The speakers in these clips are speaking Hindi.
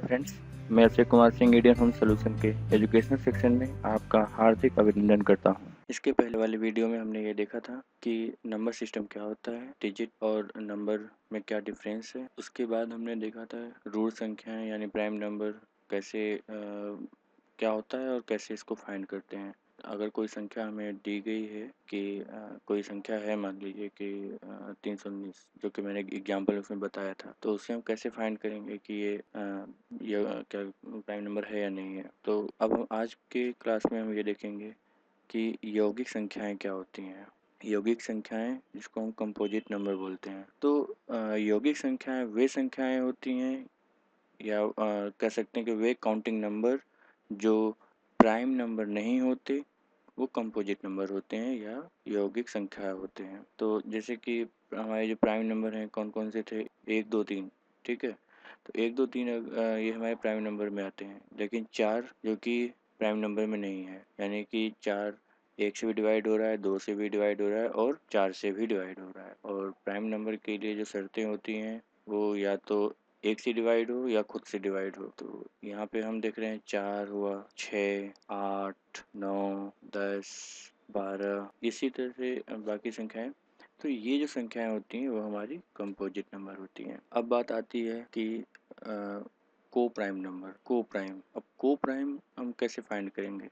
फ्रेंड्स, मैं Akshay Kumar Singh Indian home solution के एजुकेशनल सेक्शन में आपका हार्दिक अभिनंदन करता हूं। इसके पहले वाले वीडियो में हमने ये देखा था कि नंबर सिस्टम क्या होता है, डिजिट और नंबर में क्या डिफरेंस है। उसके बाद हमने देखा था रूट संख्याएं यानी प्राइम नंबर कैसे क्या होता है और कैसे इसको फाइंड करते हैं। अगर कोई संख्या हमें दी गई है कि कोई संख्या है, मान लीजिए कि 319, जो कि मैंने एग्जाम्पल उसमें बताया था, तो उससे हम कैसे फाइंड करेंगे कि ये क्या प्राइम नंबर है या नहीं है। तो अब हम आज के क्लास में हम ये देखेंगे कि यौगिक संख्याएं क्या होती हैं। यौगिक संख्याएं, जिसको हम कंपोजिट नंबर बोलते हैं। तो यौगिक संख्याएं वे संख्याएं होती हैं या कह सकते हैं कि वे काउंटिंग नंबर जो प्राइम नंबर नहीं होते, वो कंपोजिट नंबर होते हैं या यौगिक संख्या होते हैं। तो जैसे कि हमारे जो प्राइम नंबर हैं कौन कौन से थे, 1 2 3, ठीक है। तो 1 2 3 ये हमारे प्राइम नंबर में आते हैं, लेकिन 4 जो कि प्राइम नंबर में नहीं है, यानी कि 4 1 से भी डिवाइड हो रहा है, 2 से भी डिवाइड हो रहा है और 4 से भी डिवाइड हो रहा है। और प्राइम नंबर के लिए जो शर्तें होती हैं वो या तो 1 से डिवाइड हो या खुद से डिवाइड हो। तो यहाँ पे हम देख रहे हैं 4 हुआ, 6 8 9 10 12, इसी तरह से बाकी संख्याएं। तो ये जो संख्याएं होती हैं वो हमारी कंपोजिट नंबर होती हैं। अब बात आती है कि को प्राइम नंबर, को प्राइम। अब को प्राइम हम कैसे फाइंड करेंगे?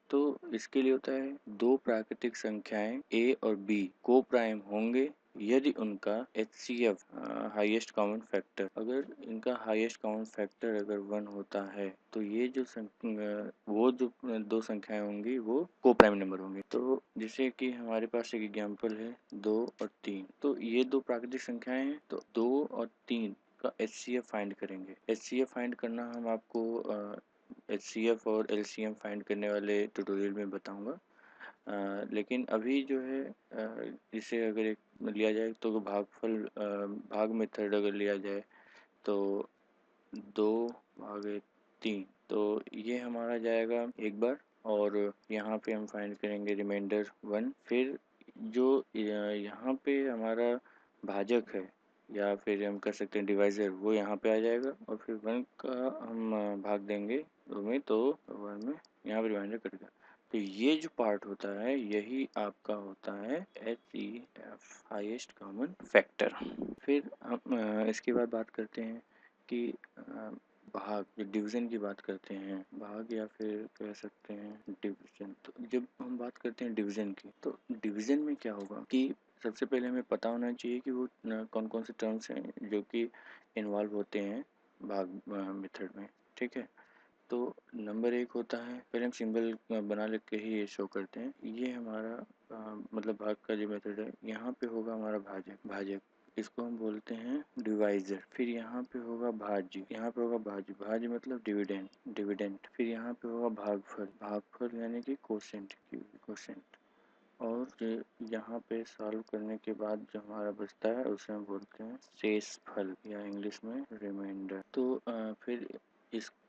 तो इसके लिए होता है दो प्राकृतिक संख्याएं a और b को प्राइम होंगे यदि उनका HCF हाईएस्ट कॉमन फैक्टर, अगर इनका हाईएस्ट कॉमन फैक्टर अगर 1 होता है, तो ये जो वो जो दो संख्याएं होंगी वो को प्राइम नंबर होंगी। तो जैसे कि हमारे पास एक एग्जांपल है 2 और 3। तो ये दो प्राकृतिक संख्याएं हैं, तो 2 और 3 का HCF फाइंड करेंगे। HCF फाइंड करना हम आपको HCF और LCM फाइंड करने वाले ट्यूटोरियल में बताऊंगा। लेकिन अभी जो है इसे अगर एक लिया जाए तो भागफल भाग मेथड अगर लिया जाए तो 2 भागे 3, तो ये हमारा जाएगा एक बार, और यहाँ पे हम फाइंड करेंगे रिमाइंडर 1। फिर जो यहाँ पे हमारा भाजक है या फिर हम कर सकते हैं डिवाइज़र, वो यहाँ पे आ जाएगा और फिर 1 का हम भाग देंगे 2 में, तो 1 में यहाँ पे रिमाइंडर कट गया। तो ये जो पार्ट होता है यही आपका होता है HCF हाईएस्ट कॉमन फैक्टर। फिर हम इसके बाद बात करते हैं कि भाग, डिवीज़न की बात करते हैं, भाग या फिर कह सकते हैं डिवीज़न। तो जब हम बात करते हैं डिवीज़न की, तो डिवीज़न में क्या होगा कि सबसे पहले हमें पता होना चाहिए कि वो कौन कौन से टर्म्स हैं जो कि इन्वॉल्व होते हैं भाग मेथड में, ठीक है। तो नंबर 1 होता है, पहले हम सिंबल बना ले के ही ये शो करते हैं। ये हमारा मतलब भाग का जो मेथड है, यहाँ पे होगा हमारा भाजक। भाजक इसको हम बोलते हैं डिवाइजर। फिर यहाँ पे होगा भाज्य, यहाँ पे होगा भाज्य। भाज्य मतलब डिविडेंड, डिविडेंट। फिर यहाँ पे होगा भागफल, भागफल यानी कि कोसेंट, कोसेंट। और यहाँ पे सॉल्व करने के बाद जो हमारा बचता है उसे हम बोलते हैं शेषफल या इंग्लिश में रिमाइंडर। तो फिर इसको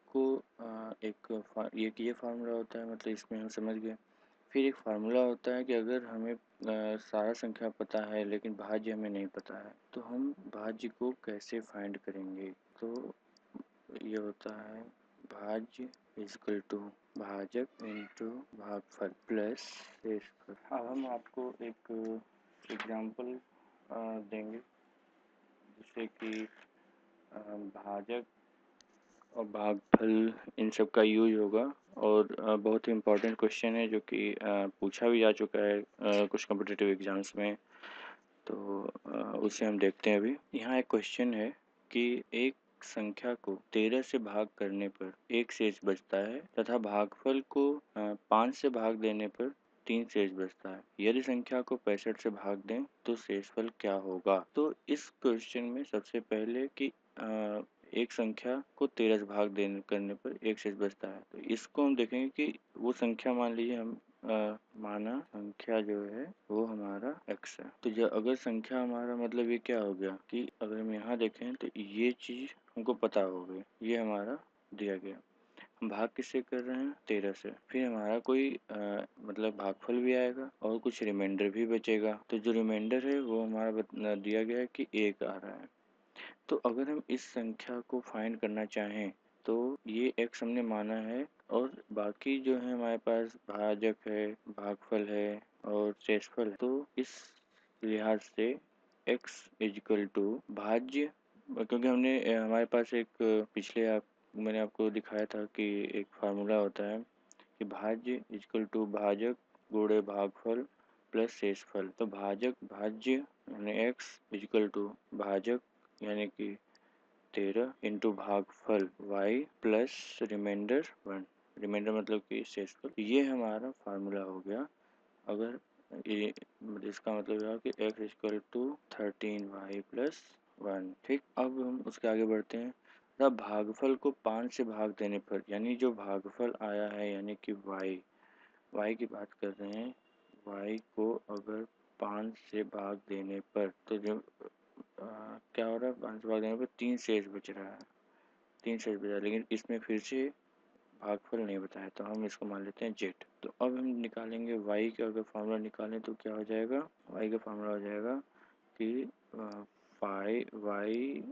ये फार्मूला होता है, मतलब इसमें हम समझ गए। फिर एक फार्मूला होता है कि अगर हमें सारा संख्या पता है लेकिन भाज्य हमें नहीं पता है, तो हम भाज्य को कैसे फाइंड करेंगे। तो ये होता है भाज्य इजकल टू भाजक इंटू भागफल प्लस शेषफल। अब हम आपको एक एग्जाम्पल देंगे, जैसे कि भाजक और भागफल इन सब का यूज होगा, और बहुत ही इम्पोर्टेंट क्वेश्चन है जो कि पूछा भी जा चुका है कुछ कॉम्पिटिटिव एग्जाम्स में। तो उसे हम देखते हैं अभी। यहाँ एक क्वेश्चन है कि एक संख्या को 13 से भाग करने पर 1 शेष बचता है तथा भागफल को 5 से भाग देने पर 3 शेष बचता है। यदि संख्या को 65 से भाग दें तो शेषफल क्या होगा। तो इस क्वेश्चन में सबसे पहले कि एक संख्या को 13 से भाग देने करने पर 1 शेष बचता है, तो इसको हम देखेंगे कि वो संख्या, मान लीजिए हम माना संख्या जो है वो हमारा x है। तो जो अगर संख्या हमारा मतलब ये क्या हो गया कि अगर हम यहाँ देखें तो ये चीज़ हमको पता हो गई, ये हमारा दिया गया। हम भाग किससे कर रहे हैं, 13 से। फिर हमारा कोई मतलब भागफल भी आएगा और कुछ रिमाइंडर भी बचेगा। तो जो रिमाइंडर है वो हमारा दिया गया है कि 1 आ रहा है। तो अगर हम इस संख्या को फाइंड करना चाहें तो ये x हमने माना है और बाकी जो है हमारे पास भाजक है, भागफल है और शेषफल है। तो इस लिहाज से x इजिकल टू भाज्य, क्योंकि हमारे पास एक पिछले मैंने आपको दिखाया था कि एक फार्मूला होता है कि भाज्य इजिकल टू भाजक गुणे भागफल प्लस शेषफल। तो भाजक भाज्य यानी x इजिकल टू भाजक यानी कि 13 इंटू भागफल y प्लस रिमाइंडर 1। रिमाइंडर मतलब कि शेषफल। ये हमारा फार्मूला हो गया। अगर ये इसका मतलब हुआ कि x equal to 13y plus 1। ठीक, अब हम उसके आगे बढ़ते हैं। तब भागफल को 5 से भाग देने पर, यानी जो भागफल आया है यानी कि y की बात कर रहे हैं, y को अगर 5 से भाग देने पर तो जो क्या हो रहा है, 5 से भाग देने पर 3 शेष बच रहा है, 3 शेष बच रहा है, लेकिन इसमें फिर से भागफल नहीं बताया तो हम इसको मान लेते हैं z। तो अब हम निकालेंगे y का, अगर फार्मूला निकालें तो क्या हो जाएगा, y का फार्मूला हो जाएगा कि 5y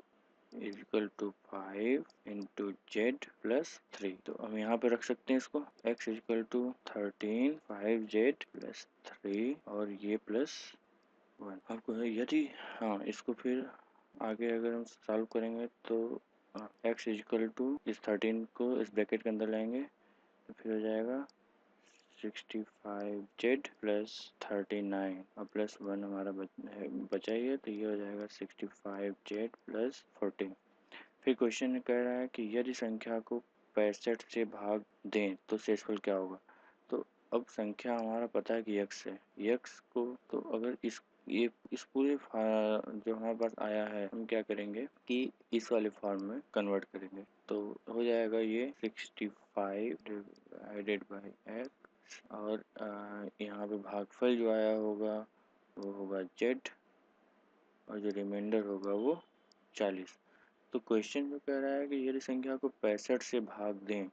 is equal to 5 into z plus 3। तो हम यहाँ पे रख सकते हैं इसको, x is equal to 13 5z plus 3 और ये प्लस 1 आपको है। यदि हाँ इसको फिर आगे अगर हम सॉल्व करेंगे तो x इजिकल टू इस 13 को इस ब्रैकेट के अंदर लाएंगे तो फिर हो जाएगा 65z प्लस 39 और प्लस 1 हमारा बचा ही है, तो ये हो जाएगा 65z प्लस 14। फिर क्वेश्चन कह रहा है कि यदि संख्या को 65 से भाग दें तो शेषफल क्या होगा। तो अब संख्या हमारा पता है कि x है, x को तो अगर इस पूरे जो हमारे पास आया है हम क्या करेंगे कि इस वाले फॉर्म में कन्वर्ट करेंगे। तो हो जाएगा ये 65 डिवाइडेड बाई x और यहाँ पे भागफल जो आया होगा वो होगा z और जो रिमाइंडर होगा वो 40। तो क्वेश्चन जो कह रहा है कि यदि संख्या को 65 से भाग दें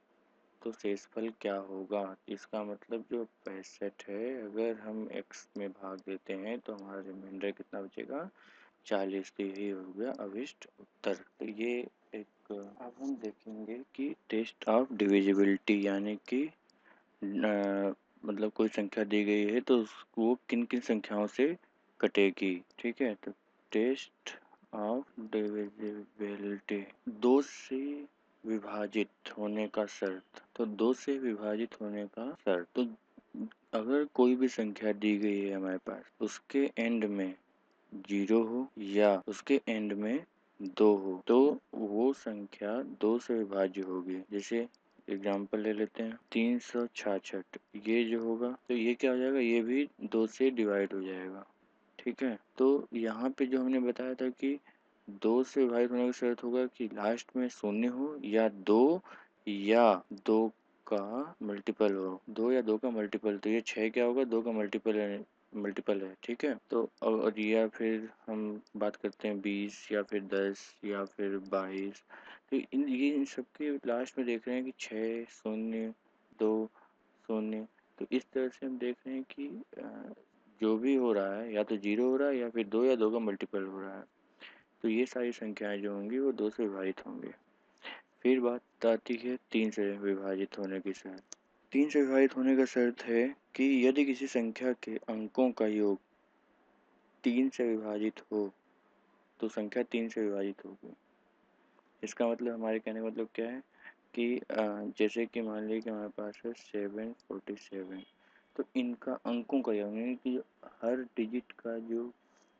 तो शेषफल क्या होगा। इसका मतलब जो 65 है अगर हम x में भाग देते हैं तो हमारा रिमाइंडर कितना बचेगा, 40। तो यही हो गया अभिष्ट उत्तर। तो ये एक अब हम देखेंगे कि टेस्ट ऑफ डिविजिबिलिटी, यानी कि मतलब कोई संख्या दी गई है तो वो किन किन संख्याओं से कटेगी। ठीक है, तो टेस्ट ऑफ डिविजिबिलिटी, 2 से विभाजित होने का शर्त। तो 2 से विभाजित होने का शर्त, तो अगर कोई भी संख्या दी गई है हमारे पास, उसके एंड में 0 हो या उसके एंड में 2 हो तो वो संख्या 2 से विभाज्य होगी। जैसे एग्जाम्पल ले लेते हैं 366, ये जो होगा तो ये क्या हो जाएगा, ये भी 2 से डिवाइड हो जाएगा। ठीक है, तो यहाँ पे जो हमने बताया था कि 2 से विभाजित होने का शर्त होगा कि लास्ट में शून्य हो या 2 का मल्टीपल हो, 2 या 2 का मल्टीपल। तो ये 6 क्या होगा, 2 का मल्टीपल है। ठीक है, तो और या फिर हम बात करते हैं 20 या फिर 10 या फिर 22। तो इन सबके लास्ट में देख रहे हैं कि 6 शून्य 2 शून्य। तो इस तरह से हम देख रहे हैं कि जो भी हो रहा है या तो 0 हो रहा है या फिर 2 या 2 का मल्टीपल हो रहा है। तो ये सारी संख्याएं जो होंगी वो 2 से विभाजित होंगी। फिर बात आती है 3 से विभाजित होने की शर्त। 3 से विभाजित होने का शर्त है कि यदि किसी संख्या के अंकों का योग 3 से विभाजित हो तो संख्या 3 से विभाजित होगी। इसका मतलब, हमारे कहने का मतलब क्या है कि जैसे कि मान लीजिए कि हमारे पास है 747, तो इनका अंकों का योग यानी कि हर डिजिट का जो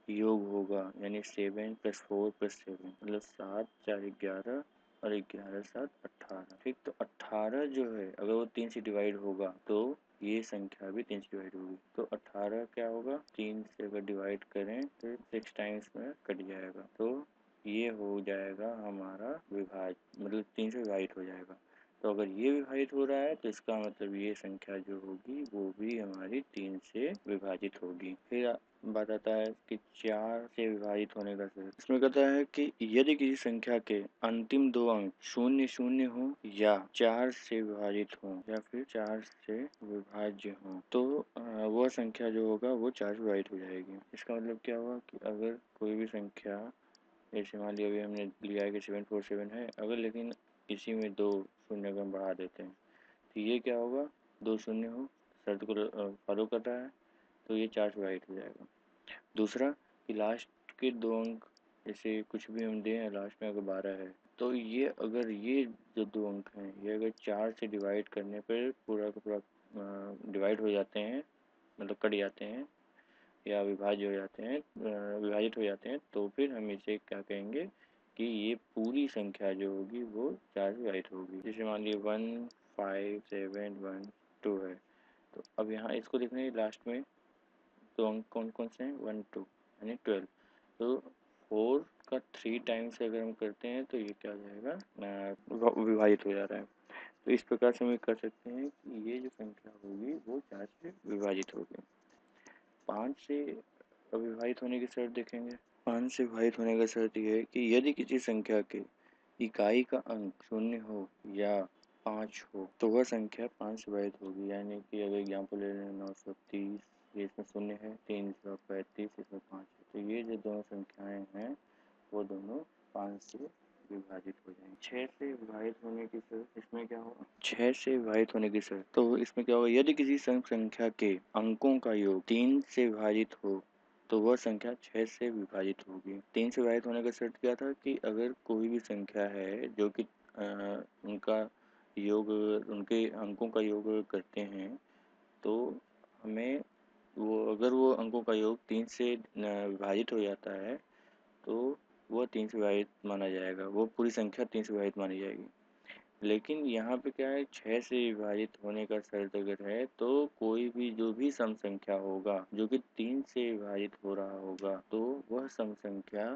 योग होगा, यानी 7 + 4 + 7 मतलब 7 4 11 और 11 7 18। ठीक, तो 18 जो है अगर वो 3 से डिवाइड होगा तो ये संख्या भी 3 से डिवाइड होगी। तो 18 क्या होगा, 3 से अगर डिवाइड करें तो 6 टाइम्स में कट जाएगा, तो ये हो जाएगा हमारा मतलब 3 से विभाजित हो जाएगा। तो अगर ये विभाजित हो रहा है तो इसका मतलब ये संख्या जो होगी वो भी हमारी 3 से विभाजित होगी। फिर बात आता है कि 4 से विभाजित होने का शर्त। इसमें कहता है कि यदि किसी संख्या के अंतिम 2 अंक 0 0 हो या 4 से विभाजित हो या फिर 4 से विभाज्य हो तो वह संख्या जो होगा वो 4 से विभाजित हो जाएगी। इसका मतलब क्या हुआ कि अगर कोई भी संख्या, जैसे मान लिया अभी हमने लिया है कि 747 है, अगर लेकिन इसी में 2 शून्य अगर हम बढ़ा देते हैं तो ये क्या होगा, 2 शून्य हो, शर्त को फॉलो कर रहा है, तो ये 4 से डिवाइड हो जाएगा। दूसरा कि लास्ट के 2 अंक जैसे कुछ भी हम दें, लास्ट में अगर 12 है तो ये अगर ये जो 2 अंक हैं ये अगर 4 से डिवाइड करने पर पूरा का पूरा डिवाइड हो जाते हैं, मतलब कट जाते हैं या विभाज्य हो जाते हैं, विभाजित हो जाते हैं, तो फिर हम इसे क्या कहेंगे कि ये पूरी संख्या जो होगी वो 4 से डिवाइड होगी। जैसे मान लीजिए 1 5 7 1 2 है, तो अब यहाँ इसको देखने लास्ट में 2 अंक कौन कौन से हैं, 1 2 यानी 12। तो 4 का 3 टाइम्स अगर हम करते हैं तो ये क्या हो जाएगा, विभाजित हो जा रहा है। तो इस प्रकार से हम कर सकते हैं कि ये जो संख्या होगी वो 4 से विभाजित होगी। 5 से अविभाजित होने की शर्त देखेंगे। 5 से विभाजित होने का शर्त यह है कि यदि किसी संख्या के इकाई का अंक 0 हो या 5 हो तो वह संख्या 5 से विभाजित होगी। यानी कि अगर एग्जाम्पल ले लें 930, ये इसमें 0 है, 335 इसमें 5 है, तो ये जो दोनों संख्याएं हैं वो दोनों 5 से विभाजित हो जाएंगे। 6 से विभाजित होने की शर्त इसमें क्या होगा, 6 से विभाजित होने की शर्त, तो इसमें क्या होगा, यदि किसी संख्या के अंकों का योग 3 से विभाजित हो तो वह संख्या 6 से विभाजित होगी। 3 से विभाजित होने का शर्त क्या था कि अगर कोई भी संख्या है जो कि उनका योग, उनके अंकों का योग करते हैं तो हमें अगर वो अंकों का योग 3 से विभाजित हो जाता है तो वह 3 से विभाजित माना जाएगा, वो पूरी संख्या 3 से विभाजित मानी जाएगी। लेकिन यहाँ पे क्या है, 6 से विभाजित होने का शर्त अगर है तो कोई भी जो भी सम संख्या होगा जो कि 3 से विभाजित हो रहा होगा तो वह सम संख्या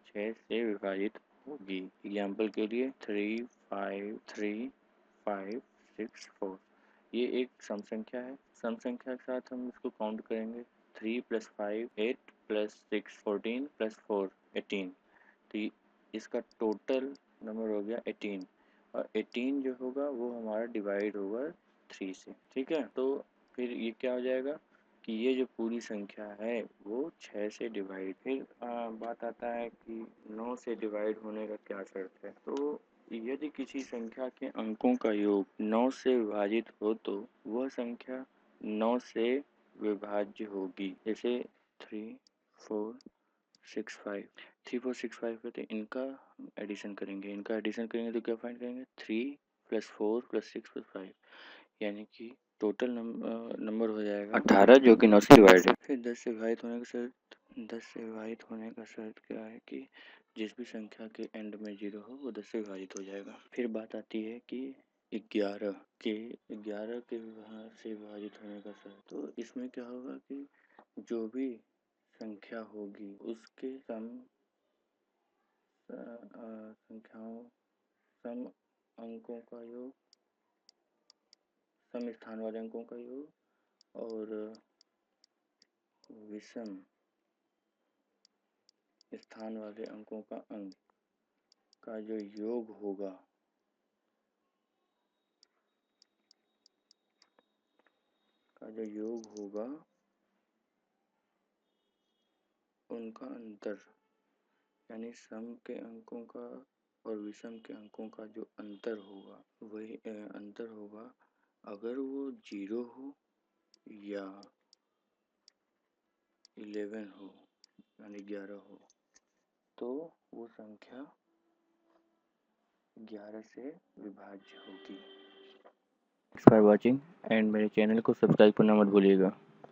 6 से विभाजित होगी। एग्जाम्पल के लिए 3 5 3 5 6 4, ये एक सम संख्या है। सम संख्या के साथ हम इसको काउंट करेंगे, 3 + 5 8 + 6 14 + 4 18, तो इसका टोटल नंबर हो गया 18 और 18 जो होगा वो हमारा डिवाइड होगा 3 से। ठीक है, तो फिर ये क्या हो जाएगा कि ये जो पूरी संख्या है वो 6 से डिवाइड। फिर बात आता है कि 9 से डिवाइड होने का क्या शर्त है। तो यदि किसी संख्या के अंकों का योग 9 से विभाजित हो तो वह संख्या 9 से विभाज्य होगी। जैसे 3 4 6 5, 3 4 6 5 करते इनका एडिशन करेंगे, तो क्या फाइंड करेंगे, 3 + 4 + 6 + 5, यानी कि टोटल नंबर हो जाएगा 18 जो कि 9 से डिवाइड है। फिर 10 से विभाजित होने का शर्त, 10 से विभाजित होने का शर्त क्या है कि जिस भी संख्या के एंड में 0 हो वो 10 से विभाजित हो जाएगा। फिर बात आती है कि 11 के से विभाजित होने का शर्त, तो इसमें क्या होगा कि जो भी संख्या होगी उसके सम अंकों का योग, सम स्थान वाले अंकों का योग और विषम स्थान वाले अंकों का अंक का जो योग होगा उनका अंतर, यानी सम के अंकों का और विषम के अंकों का जो अंतर होगा वही अंतर होगा अगर वो 0 हो या 11 हो, यानी 11 हो, तो वो संख्या 11 से विभाज्य होगी। थैंक्स फॉर वॉचिंग एंड मेरे चैनल को सब्सक्राइब करना मत भूलिएगा।